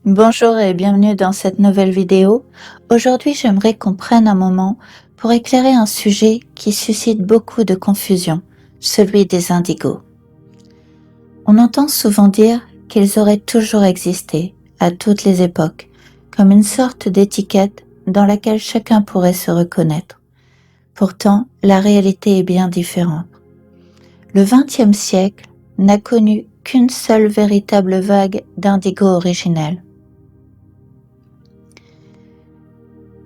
Bonjour et bienvenue dans cette nouvelle vidéo. Aujourd'hui, j'aimerais qu'on prenne un moment pour éclairer un sujet qui suscite beaucoup de confusion, celui des indigos. On entend souvent dire qu'ils auraient toujours existé, à toutes les époques, comme une sorte d'étiquette dans laquelle chacun pourrait se reconnaître. Pourtant, la réalité est bien différente. Le XXe siècle n'a connu qu'une seule véritable vague d'indigos originels.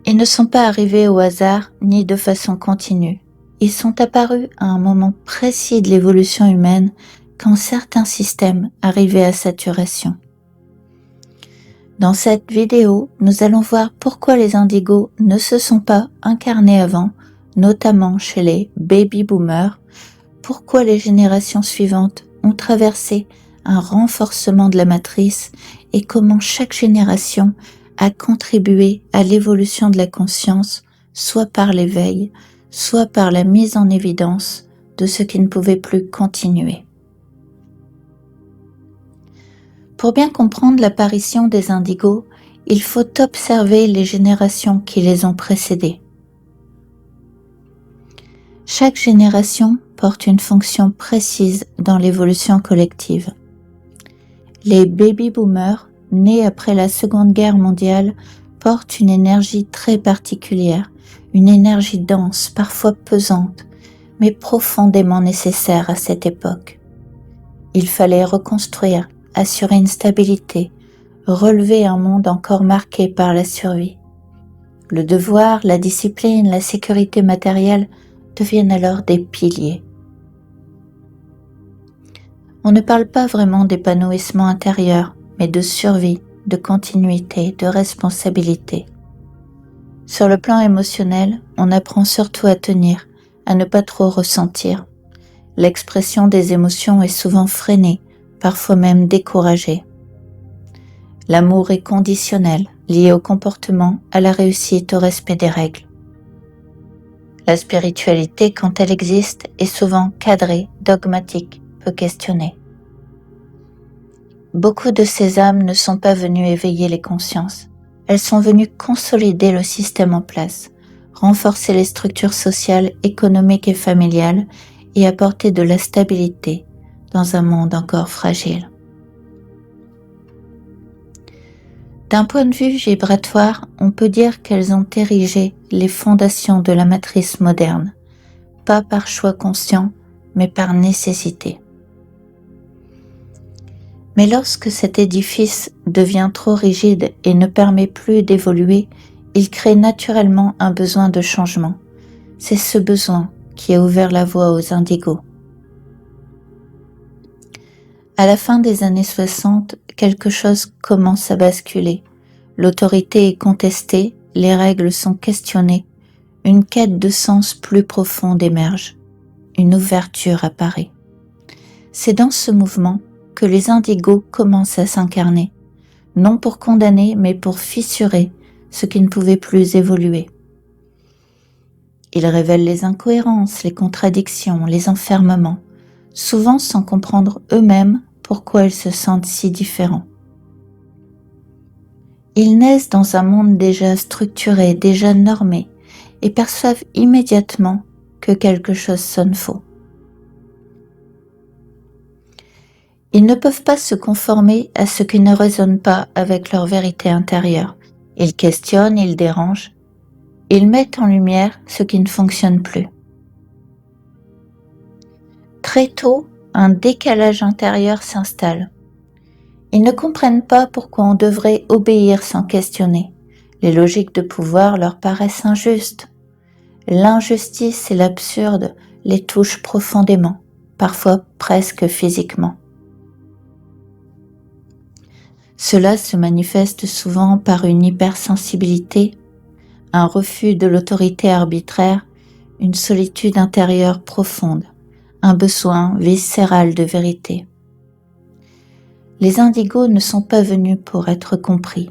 Ils ne sont pas arrivés au hasard ni de façon continue. Ils sont apparus à un moment précis de l'évolution humaine quand certains systèmes arrivaient à saturation. Dans cette vidéo, nous allons voir pourquoi les indigos ne se sont pas incarnés avant, notamment chez les baby boomers, pourquoi les générations suivantes ont traversé un renforcement de la matrice et comment chaque génération a contribué à l'évolution de la conscience, soit par l'éveil, soit par la mise en évidence de ce qui ne pouvait plus continuer. Pour bien comprendre l'apparition des indigos, il faut observer les générations qui les ont précédées. Chaque génération porte une fonction précise dans l'évolution collective. Les baby boomers, nés après la Seconde Guerre mondiale, portent une énergie très particulière, une énergie dense, parfois pesante, mais profondément nécessaire à cette époque. Il fallait reconstruire, assurer une stabilité, relever un monde encore marqué par la survie. Le devoir, la discipline, la sécurité matérielle deviennent alors des piliers. On ne parle pas vraiment d'épanouissement intérieur, mais de survie, de continuité, de responsabilité. Sur le plan émotionnel, on apprend surtout à tenir, à ne pas trop ressentir. L'expression des émotions est souvent freinée, parfois même découragée. L'amour est conditionnel, lié au comportement, à la réussite, au respect des règles. La spiritualité, quand elle existe, est souvent cadrée, dogmatique, peu questionnée. Beaucoup de ces âmes ne sont pas venues éveiller les consciences. Elles sont venues consolider le système en place, renforcer les structures sociales, économiques et familiales et apporter de la stabilité dans un monde encore fragile. D'un point de vue vibratoire, on peut dire qu'elles ont érigé les fondations de la matrice moderne, pas par choix conscient, mais par nécessité. Mais lorsque cet édifice devient trop rigide et ne permet plus d'évoluer, il crée naturellement un besoin de changement. C'est ce besoin qui a ouvert la voie aux indigos. À la fin des années 60, quelque chose commence à basculer. L'autorité est contestée, les règles sont questionnées, une quête de sens plus profonde émerge, une ouverture apparaît. C'est dans ce mouvement que les indigos commencent à s'incarner, non pour condamner, mais pour fissurer ce qui ne pouvait plus évoluer. Ils révèlent les incohérences, les contradictions, les enfermements, souvent sans comprendre eux-mêmes pourquoi ils se sentent si différents. Ils naissent dans un monde déjà structuré, déjà normé, et perçoivent immédiatement que quelque chose sonne faux. Ils ne peuvent pas se conformer à ce qui ne résonne pas avec leur vérité intérieure. Ils questionnent, ils dérangent, ils mettent en lumière ce qui ne fonctionne plus. Très tôt, un décalage intérieur s'installe. Ils ne comprennent pas pourquoi on devrait obéir sans questionner. Les logiques de pouvoir leur paraissent injustes. L'injustice et l'absurde les touchent profondément, parfois presque physiquement. Cela se manifeste souvent par une hypersensibilité, un refus de l'autorité arbitraire, une solitude intérieure profonde, un besoin viscéral de vérité. Les indigos ne sont pas venus pour être compris,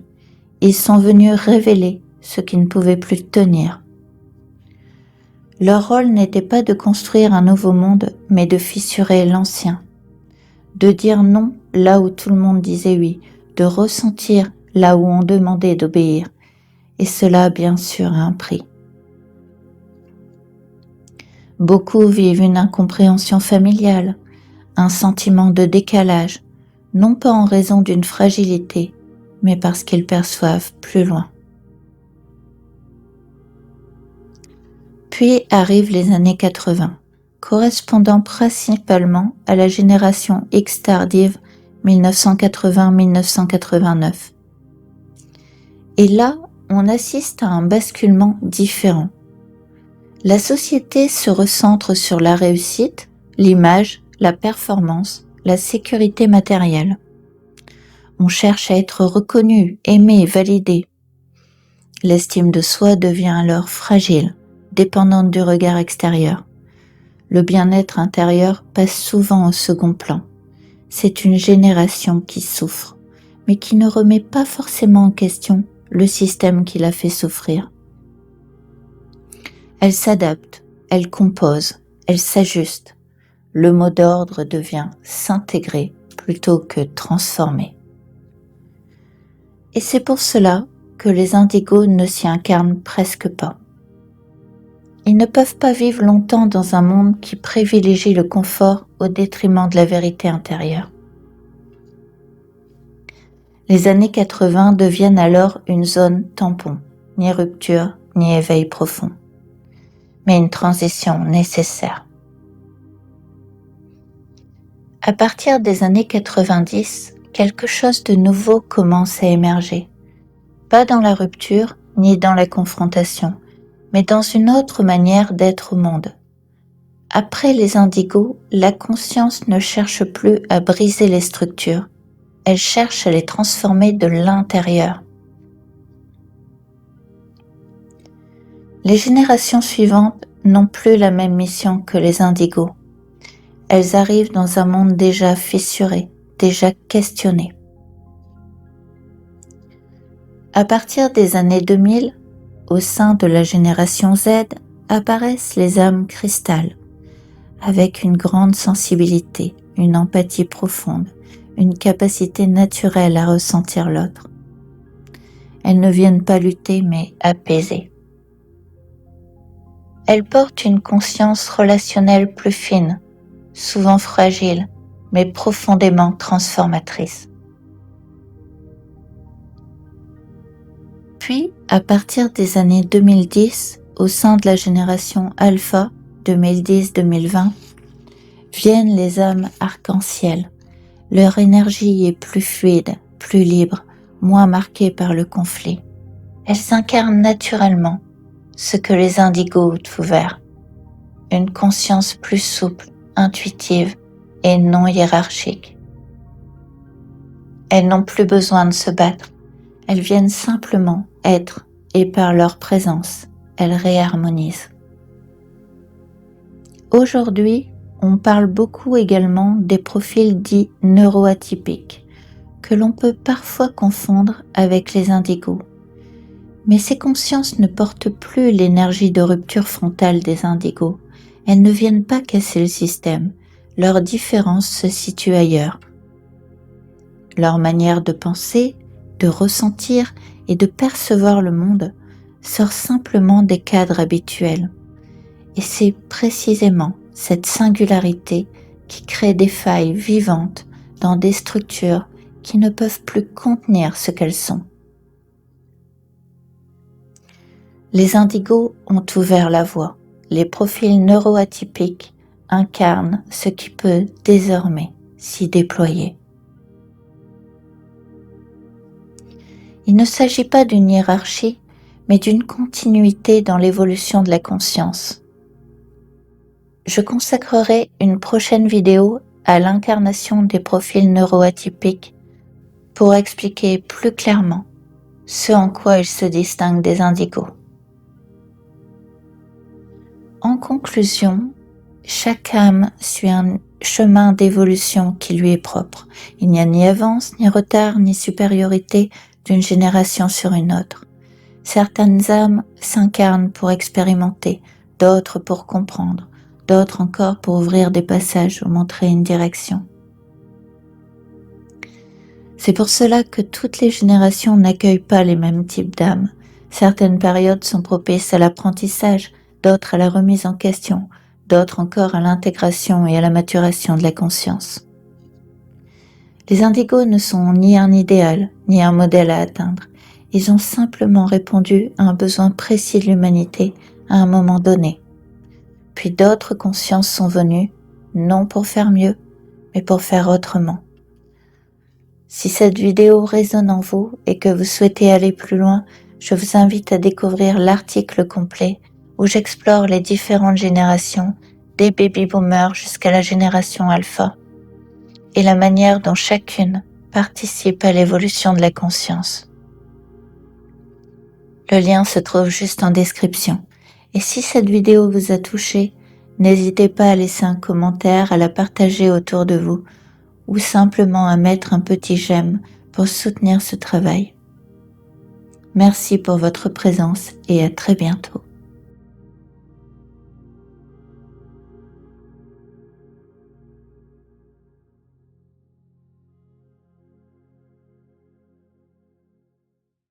ils sont venus révéler ce qui ne pouvait plus tenir. Leur rôle n'était pas de construire un nouveau monde, mais de fissurer l'ancien, de dire non là où tout le monde disait oui, de ressentir là où on demandait d'obéir, et cela bien sûr à un prix. Beaucoup vivent une incompréhension familiale, un sentiment de décalage, non pas en raison d'une fragilité, mais parce qu'ils perçoivent plus loin. Puis arrivent les années 80, correspondant principalement à la génération X tardive 1980-1989. Et là, on assiste à un basculement différent. La société se recentre sur la réussite, l'image, la performance, la sécurité matérielle. On cherche à être reconnu, aimé, validé. L'estime de soi devient alors fragile, dépendante du regard extérieur. Le bien-être intérieur passe souvent au second plan. C'est une génération qui souffre, mais qui ne remet pas forcément en question le système qui l'a fait souffrir. Elle s'adapte, elle compose, elle s'ajuste. Le mot d'ordre devient s'intégrer plutôt que transformer. Et c'est pour cela que les indigos ne s'y incarnent presque pas. Ils ne peuvent pas vivre longtemps dans un monde qui privilégie le confort au détriment de la vérité intérieure. Les années 80 deviennent alors une zone tampon, ni rupture, ni éveil profond, mais une transition nécessaire. À partir des années 90, quelque chose de nouveau commence à émerger. Pas dans la rupture, ni dans la confrontation, mais dans une autre manière d'être au monde. Après les indigos, la conscience ne cherche plus à briser les structures, elle cherche à les transformer de l'intérieur. Les générations suivantes n'ont plus la même mission que les indigos. Elles arrivent dans un monde déjà fissuré, déjà questionné. À partir des années 2000, au sein de la génération Z, apparaissent les âmes cristal, avec une grande sensibilité, une empathie profonde, une capacité naturelle à ressentir l'autre. Elles ne viennent pas lutter, mais apaiser. Elles portent une conscience relationnelle plus fine, souvent fragile, mais profondément transformatrice. Puis, à partir des années 2010, au sein de la génération Alpha, 2010-2020, viennent les âmes arc-en-ciel. Leur énergie est plus fluide, plus libre, moins marquée par le conflit. Elles incarnent naturellement ce que les indigos ont ouvert. Une conscience plus souple, intuitive et non hiérarchique. Elles n'ont plus besoin de se battre. Elles viennent simplement être et par leur présence, elles réharmonisent. Aujourd'hui, on parle beaucoup également des profils dits neuroatypiques, que l'on peut parfois confondre avec les indigos. Mais ces consciences ne portent plus l'énergie de rupture frontale des indigos. Elles ne viennent pas casser le système. Leur différence se situe ailleurs. Leur manière de penser, de ressentir et de percevoir le monde sort simplement des cadres habituels. Et c'est précisément cette singularité qui crée des failles vivantes dans des structures qui ne peuvent plus contenir ce qu'elles sont. Les indigos ont ouvert la voie. Les profils neuroatypiques incarnent ce qui peut désormais s'y déployer. Il ne s'agit pas d'une hiérarchie, mais d'une continuité dans l'évolution de la conscience. Je consacrerai une prochaine vidéo à l'incarnation des profils neuroatypiques pour expliquer plus clairement ce en quoi ils se distinguent des indigos. En conclusion, chaque âme suit un chemin d'évolution qui lui est propre. Il n'y a ni avance, ni retard, ni supériorité d'une génération sur une autre. Certaines âmes s'incarnent pour expérimenter, d'autres pour comprendre, d'autres encore pour ouvrir des passages ou montrer une direction. C'est pour cela que toutes les générations n'accueillent pas les mêmes types d'âmes. Certaines périodes sont propices à l'apprentissage, d'autres à la remise en question, d'autres encore à l'intégration et à la maturation de la conscience. Les indigos ne sont ni un idéal, ni un modèle à atteindre. Ils ont simplement répondu à un besoin précis de l'humanité à un moment donné. Puis d'autres consciences sont venues, non pour faire mieux, mais pour faire autrement. Si cette vidéo résonne en vous et que vous souhaitez aller plus loin, je vous invite à découvrir l'article complet où j'explore les différentes générations, des baby-boomers jusqu'à la génération alpha, et la manière dont chacune participe à l'évolution de la conscience. Le lien se trouve juste en description. Et si cette vidéo vous a touché, n'hésitez pas à laisser un commentaire, à la partager autour de vous, ou simplement à mettre un petit j'aime pour soutenir ce travail. Merci pour votre présence et à très bientôt.